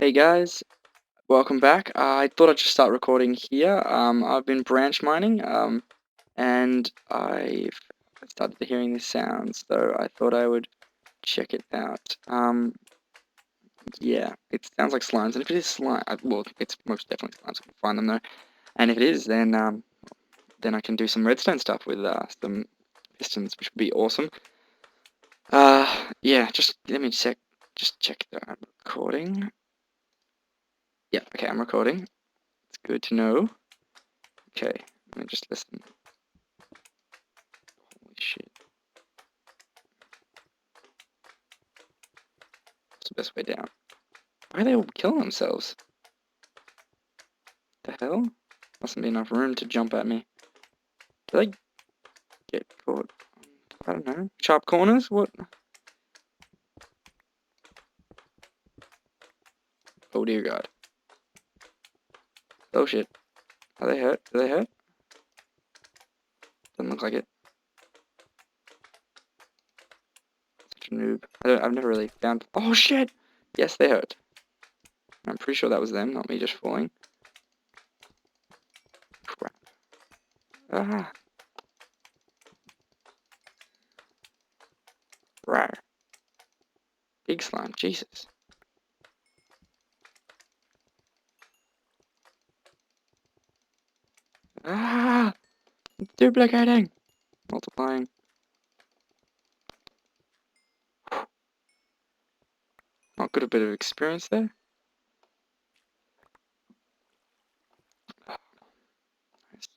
Hey guys, welcome back. I thought I'd just start recording here. I've been branch mining, and I've started hearing this sound, so I thought I would check it out. Yeah, it sounds like slimes, and if it is slime, well, it's most definitely slimes. I can find them though, and if it is, then I can do some redstone stuff with some pistons, which would be awesome. Yeah, just let me check that I'm recording. Yeah, okay, I'm recording. It's good to know. Okay, let me just listen. Holy shit. What's the best way down? Why are they all killing themselves? The hell? Mustn't be enough room to jump at me. Do they get caught? I don't know. Sharp corners? What? Oh dear god. Oh shit. Are they hurt? Do they hurt? Doesn't look like it. Such a noob. I've never really found... Oh shit! Yes, they hurt. I'm pretty sure that was them, not me just falling. Crap. Ah. Rawr. Big slime. Jesus. Ah! Duplicating! Multiplying. Not got a bit of experience there. Nice.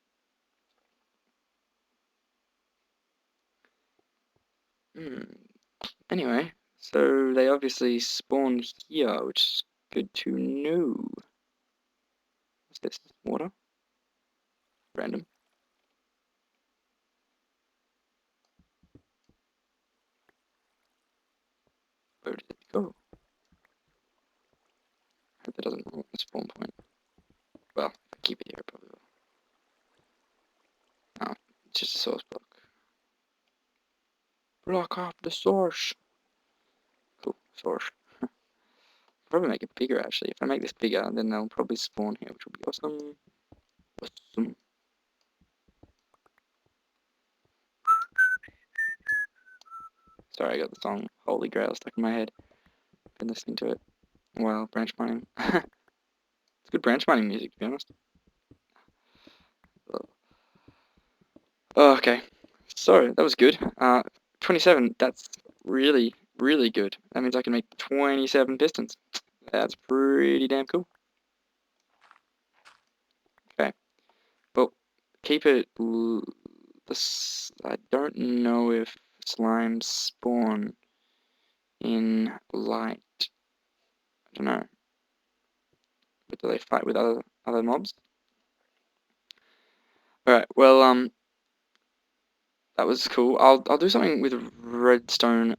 Anyway, so they obviously spawned here, which is good to know. What's this? Water? Random. Where did it go? I hope that doesn't ruin the spawn point. Well, if I keep it here, it probably will. Oh, it's just a source block. Block off the source. Cool, source. Probably make it bigger actually. If I make this bigger, then they'll probably spawn here, which will be awesome. Awesome. Sorry, I got the song Holy Grail stuck in my head. Been listening to it while branch mining. It's good branch mining music, to be honest. Oh, okay. So, that was good. 27, that's really, really good. That means I can make 27 pistons. That's pretty damn cool. Okay. Well, keep it... I don't know if slimes spawn in light. I don't know. But do they fight with other mobs? Alright, well, that was cool. I'll do something with redstone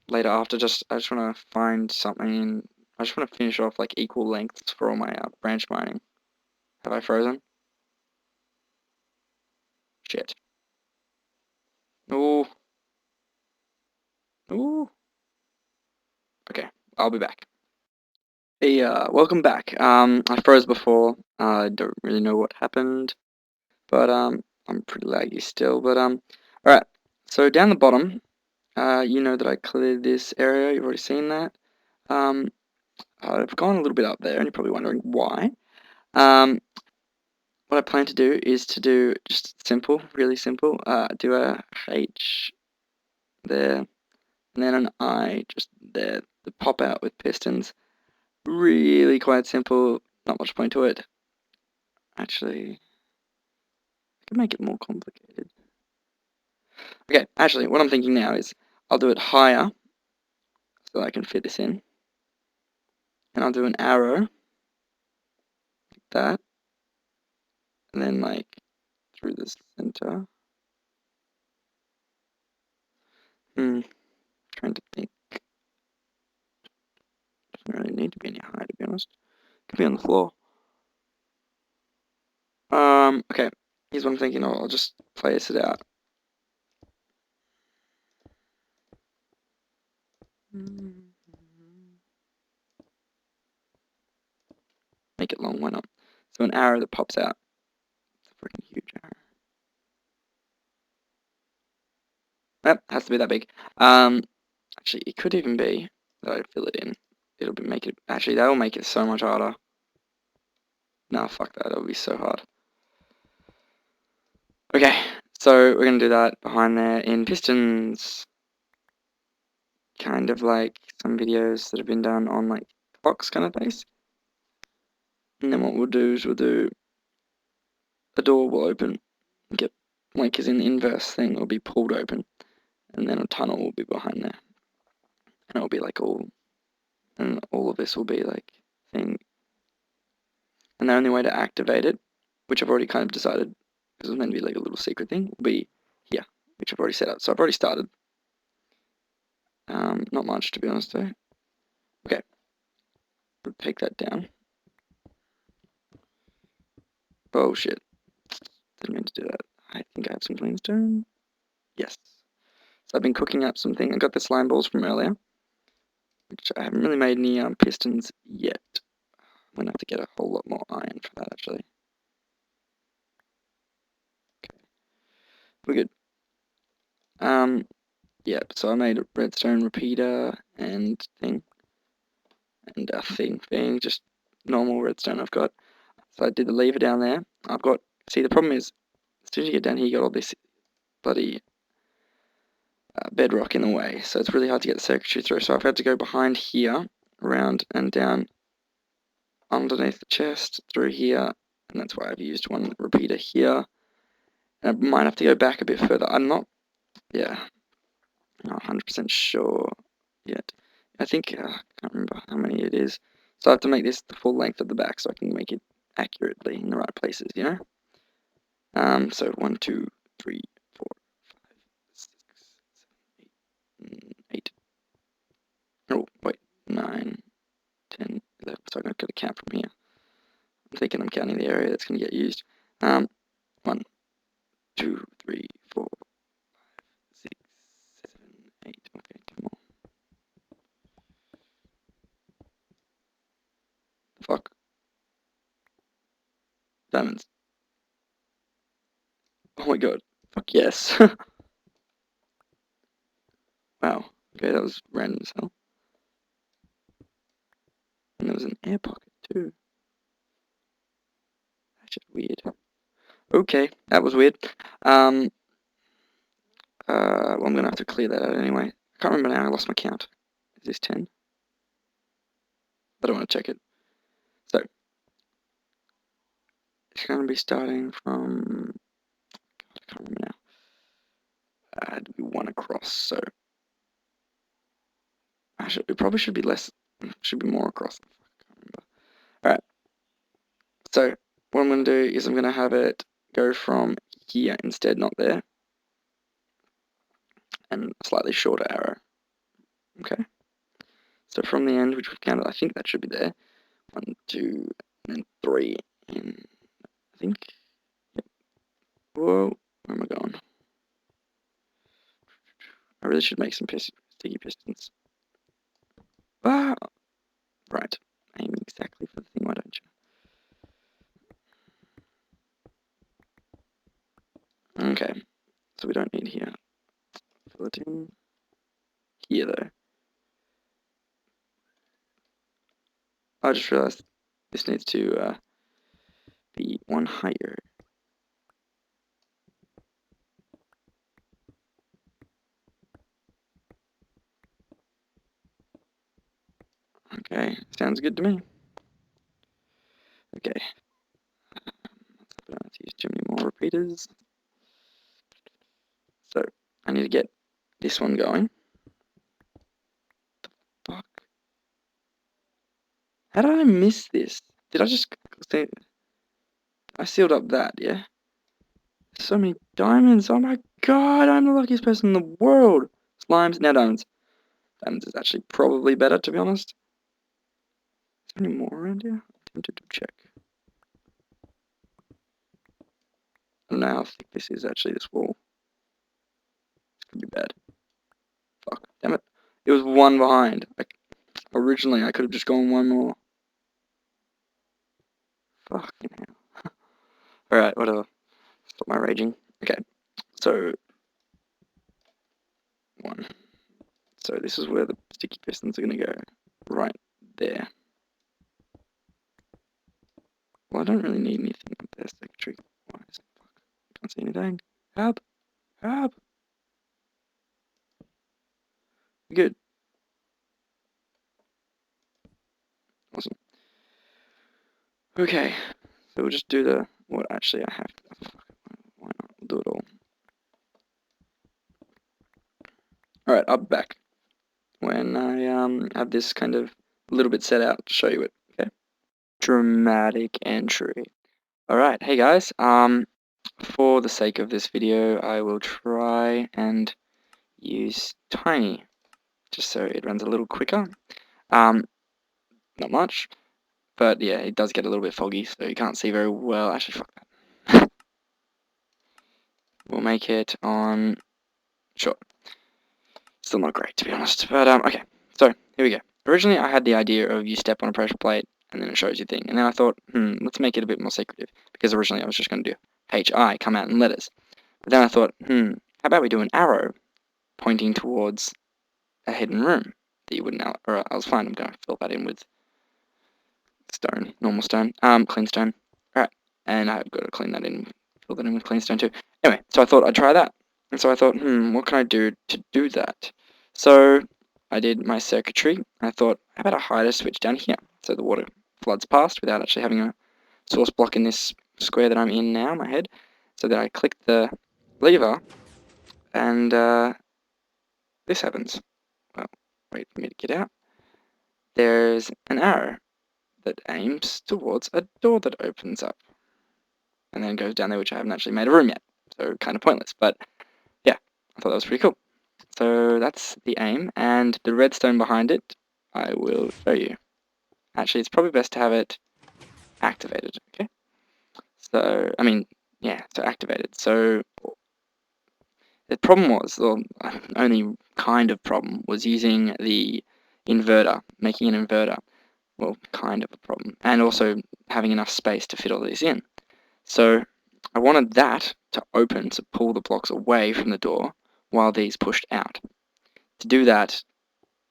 later after. I just want to find something. I just want to finish off like equal lengths for all my branch mining. Have I frozen? Shit. Ooh. Ooh. Okay, I'll be back. Hey, welcome back. I froze before. I don't really know what happened, but I'm pretty laggy still. But all right. So down the bottom, you know that I cleared this area. You've already seen that. Um, I've gone a little bit up there, and you're probably wondering why. Um, what I plan to do is to do just simple, really simple. Do a H there, and then an I just there to pop out with pistons. Really quite simple, not much point to it. Actually, I can make it more complicated. Okay, actually, what I'm thinking now is I'll do it higher so I can fit this in. And I'll do an arrow, like that, and then like through the center. Trying to think. Doesn't really need to be any higher, to be honest. Could be on the floor. Okay. Here's what I'm thinking. I'll just place it out. to an arrow that pops out. It's a freaking huge arrow. Yep, has to be that big. Actually, it could even be that I fill it in. It'll be make it. Actually, that will make it so much harder. Nah, fuck that. That'll be so hard. Okay, so we're gonna do that behind there in pistons. Kind of like some videos that have been done on like clocks kind of base. And then what we'll do is we'll do a door will open, get like as in the inverse thing, will be pulled open, and then a tunnel will be behind there, and it'll be like all of this will be like thing. And the only way to activate it, which I've already kind of decided, because it's meant to be like a little secret thing, will be here, which I've already set up. So I've already started. Not much to be honest though. Okay, we'll take that down. Oh shit, didn't mean to do that. I think I have some clean stone. Yes. So I've been cooking up something. I got the slime balls from earlier, which I haven't really made any pistons yet. I'm gonna have to get a whole lot more iron for that actually. Okay, we're good. Yeah, so I made a redstone repeater and thing, and a thing, just normal redstone I've got. So I did the lever down there. I've got, see the problem is, as soon as you get down here you got all this bloody bedrock in the way, so it's really hard to get the circuitry through. So I've had to go behind here, around and down underneath the chest, through here, and that's why I've used one repeater here. And I might have to go back a bit further. I'm not, yeah, not 100% sure yet. I think, I can't remember how many it is. So I have to make this the full length of the back so I can make it accurately in the right places, you know? So 1, 2, 3, 4, 5, 6, 7, 8. Oh, wait, 9, 10, 11. So I'm going to count from here. I'm thinking I'm counting the area that's going to get used. 1, 2, 3, 4, 6, 7, 8. Okay, 2 more. The fuck? Diamonds. Oh my god. Fuck yes. Wow. Okay, that was random as hell. And there was an air pocket too. That's just weird. Okay, that was weird. Well, I'm gonna have to clear that out anyway. I can't remember now, I lost my count. Is this 10? I don't want to check it. So, it's gonna be starting from, I can't remember now. It had to be 1 across, so. Actually, it probably should be less, should be more across. I can't remember. Alright, so what I'm gonna do is I'm gonna have it go from here instead, not there. And a slightly shorter arrow. Okay. So from the end, which we've counted, I think that should be there. 1, 2, and then 3 in, I think. Yep. Whoa, where am I going? I really should make some sticky pistons. Ah, right. Aim exactly for the thing, why don't you? Okay, so we don't need here. Fill it in. Here, though. I just realized this needs to be 1 higher. Okay, sounds good to me. Okay. I don't have to use too many more repeaters. So, I need to get this one going. Fuck. How did I miss this? Did I just... I sealed up that, yeah? So many diamonds. Oh my god, I'm the luckiest person in the world. Slimes, now diamonds. Diamonds is actually probably better, to be honest. Is there any more around here? I'm tempted to check. I don't know how thick this is, actually, this wall. This could be bad. Fuck, damn it. It was 1 behind. Originally, I could have just gone 1 more. Fucking hell. Alright, whatever. Stop my raging. Okay, so 1. So this is where the sticky pistons are gonna go. Right there. Well, I don't really need anything up there, secretary. Wise. Fuck. Can't see anything. Help! Help! Good. Awesome. Okay, so we'll just do the, what actually I have to, fuck, why not, we'll do it all. Alright, I'll be back when I have this kind of a little bit set out to show you it, okay? Dramatic entry. Alright, hey guys, for the sake of this video, I will try and use Tiny, just so it runs a little quicker. Not much, but yeah, it does get a little bit foggy, so you can't see very well. Actually, fuck that. We'll make it on short. Still not great, to be honest, but okay, so here we go. Originally, I had the idea of you step on a pressure plate, and then it shows you thing, and then I thought, let's make it a bit more secretive, because originally I was just going to do HI, come out in letters. But then I thought, how about we do an arrow pointing towards a hidden room that you wouldn't, or I was fine, I'm going to fill that in with stone, normal stone, clean stone. Alright, and I've got to clean that in, fill that in with clean stone too. Anyway, so I thought I'd try that. And so I thought, what can I do to do that? So I did my circuitry. I thought, how about I hide a switch down here so the water floods past without actually having a source block in this square that I'm in now, my head. So then I click the lever, and this happens. Well, wait for me to get out. There's an arrow that aims towards a door that opens up and then goes down there, which I haven't actually made a room yet, so kind of pointless, but yeah, I thought that was pretty cool. So that's the aim, and the redstone behind it I will show you. Actually, it's probably best to have it activated, okay? So, I mean, yeah, so activated. So the problem was, or only kind of problem, was using the inverter, making an inverter. Well, kind of a problem, and also having enough space to fit all these in. So I wanted that to open to pull the blocks away from the door while these pushed out. To do that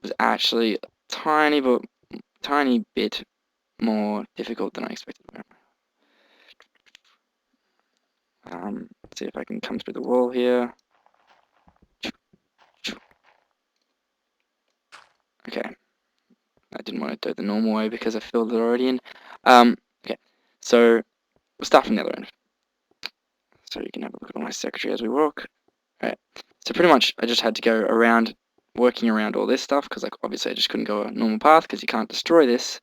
was actually a tiny bit more difficult than I expected. Let's see if I can come through the wall here. Okay, I didn't want to do it the normal way because I filled it already in. Okay, so we'll start from the other end. So you can have a look at all my secretary as we walk. Alright, so pretty much I just had to go around, working around all this stuff, because like obviously I just couldn't go a normal path, because you can't destroy this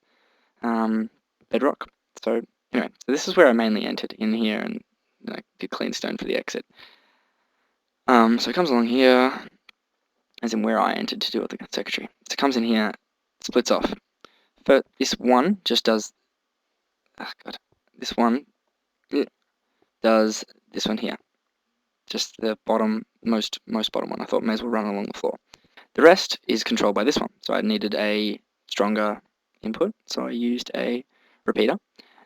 bedrock. So anyway, so this is where I mainly entered, in here, and like did clean stone for the exit. So it comes along here, as in where I entered to do all the secretary. So it comes in here, splits off. But this one just does, God, this one does this one here. Just the bottom, most bottom one. I thought may as well run along the floor. The rest is controlled by this one. So I needed a stronger input, so I used a repeater.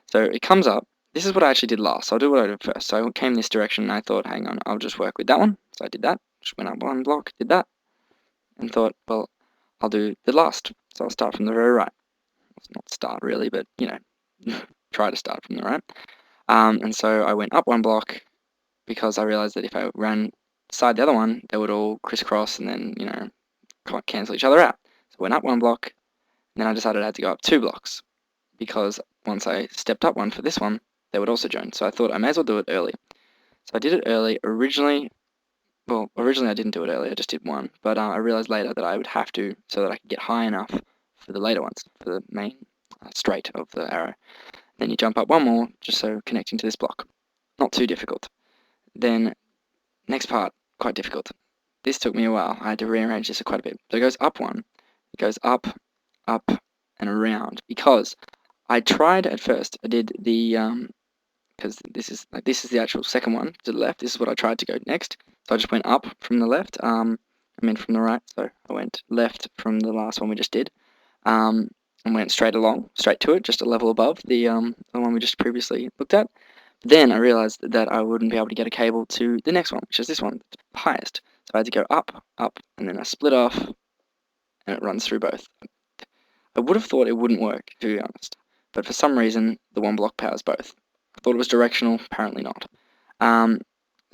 So it comes up. This is what I actually did last. So I'll do what I did first. So I came this direction and I thought, hang on, I'll just work with that one. So I did that. Just went up one block, did that, and thought, well, I'll do the last. So I'll start from the very right. Well, not start really, but you know, try to start from the right. And so I went up one block, because I realized that if I ran side the other one, they would all crisscross and then, you know, cancel each other out. So I went up one block, and then I decided I had to go up 2 blocks, because once I stepped up one for this one, they would also join. So I thought I may as well do it early. So I did it early. Originally I didn't do it early, I just did one, but I realized later that I would have to, so that I could get high enough for the later ones, for the main straight of the arrow. Then you jump up one more, just so connecting to this block. Not too difficult. Then, next part, quite difficult. This took me a while. I had to rearrange this quite a bit. So it goes up one, it goes up, and around. Because I tried at first, I did the, because this is the actual second one to the left. This is what I tried to go next. So I just went up from the left, I mean from the right, so I went left from the last one we just did. and went straight to it, just a level above the one we just previously looked at. Then I realized that I wouldn't be able to get a cable to the next one, which is this one, the highest. So I had to go up, and then I split off, and it runs through both. I would have thought it wouldn't work, to be honest, but for some reason, the one block powers both. I thought it was directional, apparently not.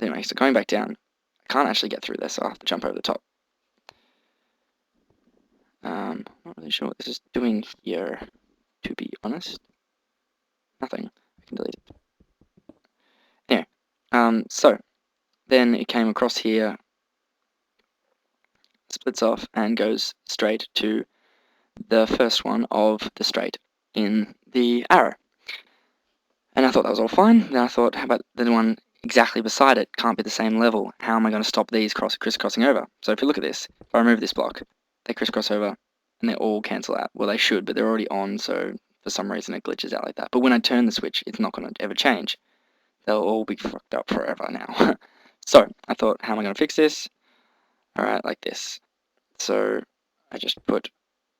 Anyway, so going back down, I can't actually get through this, so I'll have to jump over the top. I'm not really sure what this is doing here, to be honest. Nothing. I can delete it. Anyway, so then it came across here, splits off, and goes straight to the first one of the straight in the arrow. And I thought that was all fine. Then I thought, how about the one exactly beside it? Can't be the same level. How am I going to stop these crisscrossing over? So if you look at this, if I remove this block, they crisscross over and they all cancel out. Well, they should, but they're already on, so for some reason it glitches out like that. But when I turn the switch, it's not going to ever change. They'll all be fucked up forever now. So I thought, how am I going to fix this? Alright, like this. So I just put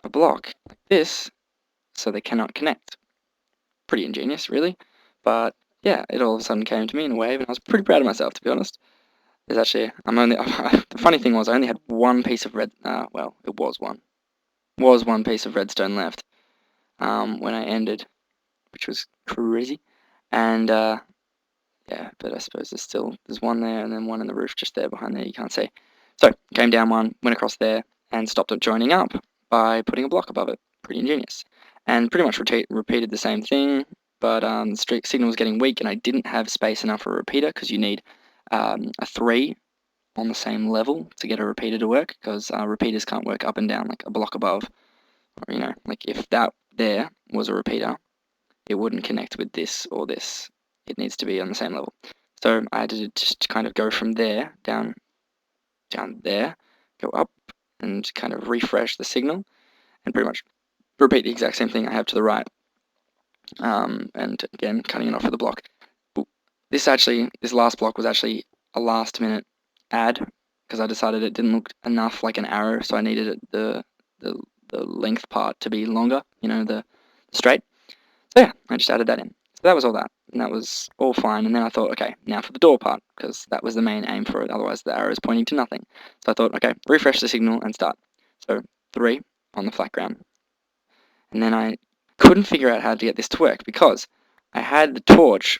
a block like this so they cannot connect. Pretty ingenious, really. But yeah, it all of a sudden came to me in a wave, and I was pretty proud of myself, to be honest. There's actually, the funny thing was, I only had one piece of well, it was one piece of redstone left, when I ended, which was crazy. And, yeah, but I suppose there's one there, and then one in the roof just there behind there, you can't see. So, came down one, went across there, and stopped it joining up by putting a block above it. Pretty ingenious. And pretty much repeated the same thing, but the signal was getting weak, and I didn't have space enough for a repeater, because you need a 3 on the same level to get a repeater to work, because repeaters can't work up and down, like a block above. Or, like if that there was a repeater, it wouldn't connect with this or this. It needs to be on the same level. So I had to just kind of go from there, down there, go up, and kind of refresh the signal, and pretty much repeat the exact same thing I have to the right. And again, cutting it off with a block. This last block was actually a last minute add, because I decided it didn't look enough like an arrow, so I needed the length part to be longer, the straight. So yeah, I just added that in. So that was all that, and that was all fine. And then I thought, okay, now for the door part, because that was the main aim for it, otherwise the arrow is pointing to nothing. So I thought, okay, refresh the signal and start. So 3 on the flat ground. And then I couldn't figure out how to get this to work, because I had the torch,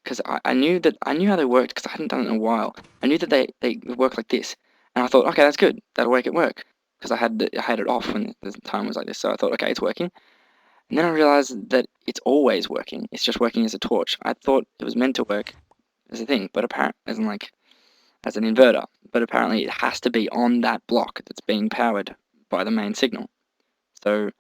because I knew how they worked, because I hadn't done it in a while. I knew that they work like this, and I thought, okay, that's good, that'll make it work, because I had it off when the time was like this. So I thought, okay, it's working. And then I realized that it's always working. It's just working as a torch. I thought it was meant to work as a thing, but apparently, as an inverter. But apparently, it has to be on that block that's being powered by the main signal. So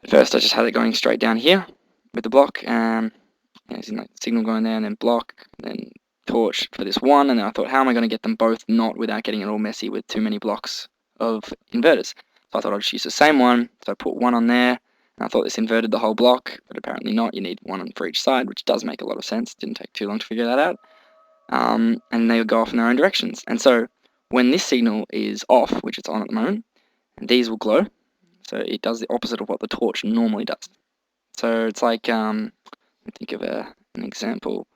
at first, I just had it going straight down here with the block, signal going there, and then block, and then torch for this one. And then I thought, how am I going to get them both not without getting it all messy with too many blocks of inverters? So I thought I'd just use the same one. So I put one on there. And I thought this inverted the whole block, but apparently not. You need one for each side, which does make a lot of sense. Didn't take too long to figure that out. And they would go off in their own directions. And so when this signal is off, which it's on at the moment, these will glow. So it does the opposite of what the torch normally does. So it's like, think of an example.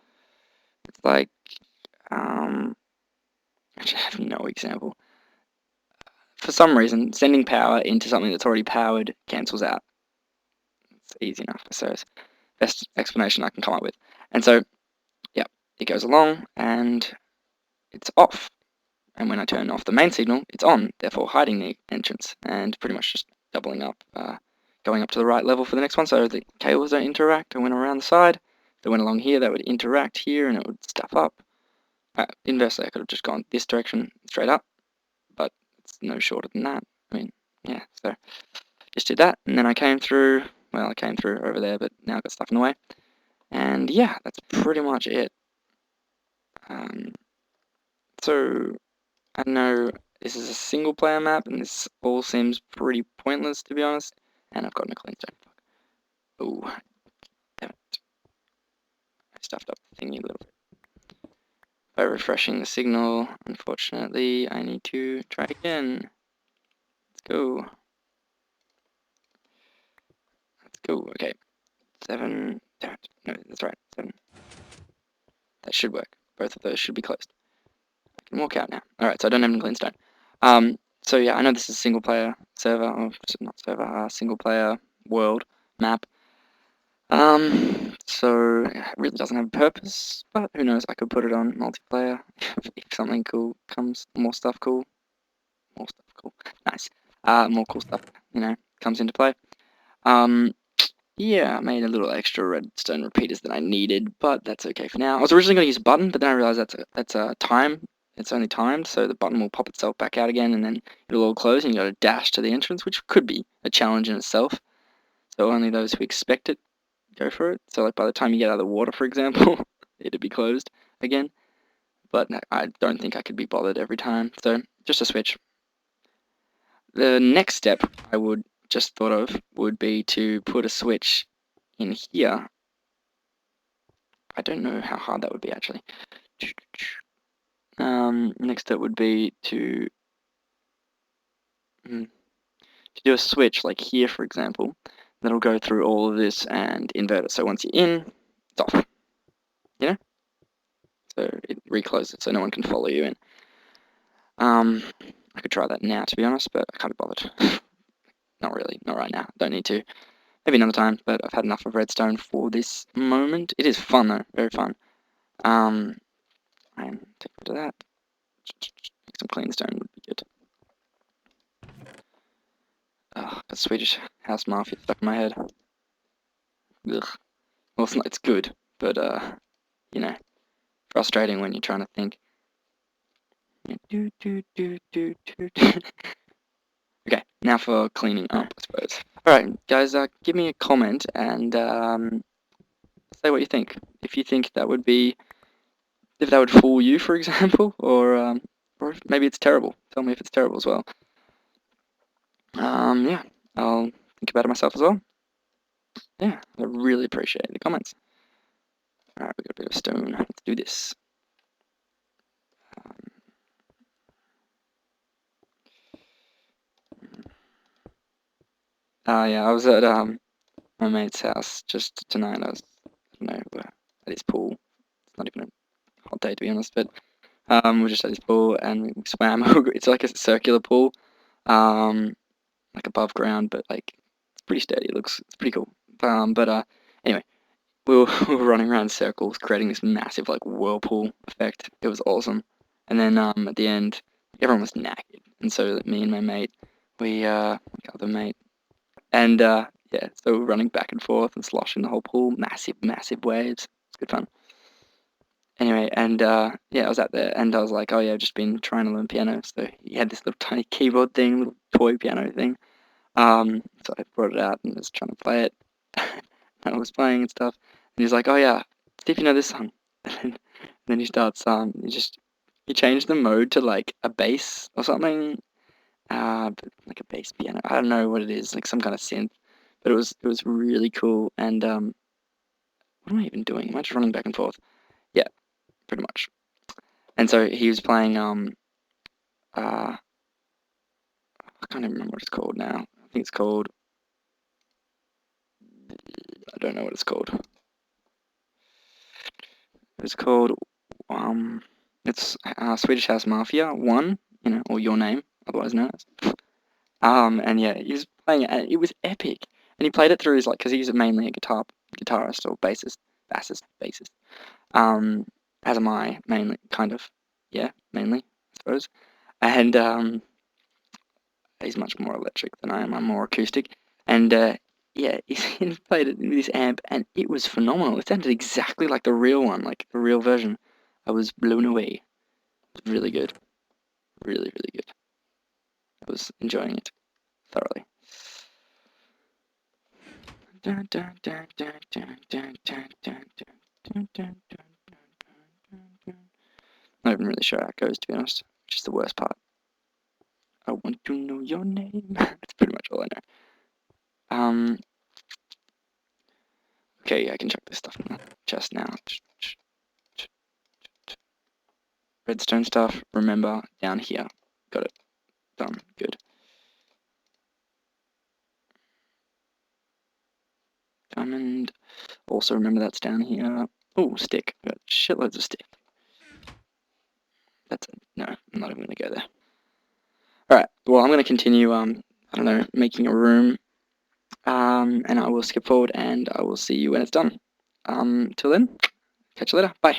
It's like, actually I have no example. For some reason, sending power into something that's already powered cancels out. It's easy enough. So it's the best explanation I can come up with. And so, yeah, it goes along and it's off. And when I turn off the main signal, it's on, therefore hiding the entrance and pretty much just doubling up, going up to the right level for the next one. So the cables don't interact. I went around the side. If they went along here, they would interact here and it would stuff up. Inversely, I could have just gone this direction straight up, but it's no shorter than that. I mean, yeah, so just did that, and then I came through over there, but now I've got stuff in the way. And yeah, that's pretty much it. So I know this is a single player map, and this all seems pretty pointless, to be honest. And I've got no cleanstone. Oh, damn it. I stuffed up the thingy a little bit. By refreshing the signal, unfortunately, I need to try again. Let's go. go. Okay. 7. Damn it. No, that's right. 7. That should work. Both of those should be closed. I can walk out now. Alright, so I don't have any clean stone. So yeah, I know this is a single player server, or not server, single player world map. So it really doesn't have a purpose, but who knows, I could put it on multiplayer if something cool comes, more stuff cool, nice, more cool stuff, comes into play. Yeah, I made a little extra redstone repeaters that I needed, but that's okay for now. I was originally going to use a button, but then I realized that's a time. It's only timed, so the button will pop itself back out again, and then it'll all close, and you got to dash to the entrance, which could be a challenge in itself. So only those who expect it go for it. So like by the time you get out of the water, for example, it'd be closed again. But I don't think I could be bothered every time. So just a switch. The next step I would just thought of would be to put a switch in here. I don't know how hard that would be actually. Next step would be to do a switch like here, for example. That'll go through all of this and invert it. So once you're in, it's off. So it recloses so no one can follow you in. I could try that now, to be honest, but I can't be bothered. Not really, not right now. Don't need to. Maybe another time, but I've had enough of redstone for this moment. It is fun though, very fun. And take rid of that. Make some clean stone would be good. Ugh, got Swedish House Mafia stuck in my head. Ugh. Well, it's good, but frustrating when you're trying to think. Okay, now for cleaning up, I suppose. Alright, guys, give me a comment and say what you think. If you think that would be, if that would fool you, for example, or maybe it's terrible. Tell me if it's terrible as well. Yeah, I'll think about it myself as well. Yeah, I really appreciate the comments. Alright, we got a bit of stone. Let's do this. Yeah, I was at my mate's house just tonight. I don't know, at his pool. It's not even a hot day to be honest, but we're just at his pool and we swam. It's like a circular pool, like above ground, but like it's pretty steady. It's pretty cool. Anyway, we were running around in circles, creating this massive like whirlpool effect. It was awesome. And then at the end, everyone was knackered, and so me and my mate, we other mate, and yeah, so we're running back and forth and sloshing the whole pool, massive waves. It's good fun. Anyway, and yeah, I was out there, and I was like, oh yeah, I've just been trying to learn piano. So he had this little tiny keyboard thing, little toy piano thing. So I brought it out and was trying to play it. And I was playing and stuff. And he's like, oh yeah, see if you know this song. And then he starts, he changed the mode to like a bass or something. Like a bass piano. I don't know what it is, like some kind of synth. But it was really cool. And what am I even doing? Am I just running back and forth? Yeah, pretty much. And so he was playing I can't even remember what it's called now. I think it's called, I don't know what it's called. It's called it's Swedish House Mafia 1, or Your Name, otherwise known as. And yeah, he was playing it, and it was epic. And he played it through his because he's mainly a guitarist or bassist. As am I, mainly, kind of, yeah, mainly, I suppose. And he's much more electric than I am. I'm more acoustic. And yeah, he played it with this amp, and it was phenomenal. It sounded exactly like the real one, like the real version. I was blown away. It was really good. Really, really good. I was enjoying it thoroughly. Not even really sure how it goes, to be honest, which is the worst part. I want to know your name. That's pretty much all I know. Okay, I can check this stuff in the chest now. Redstone stuff, remember, down here. Got it. Done. Good. diamond. Also remember that's down here. Oh, stick. I got shitloads of stick. No, I'm not even gonna go there. Alright, well I'm gonna continue I don't know, making a room. And I will skip forward and I will see you when it's done. Till then, catch you later. Bye.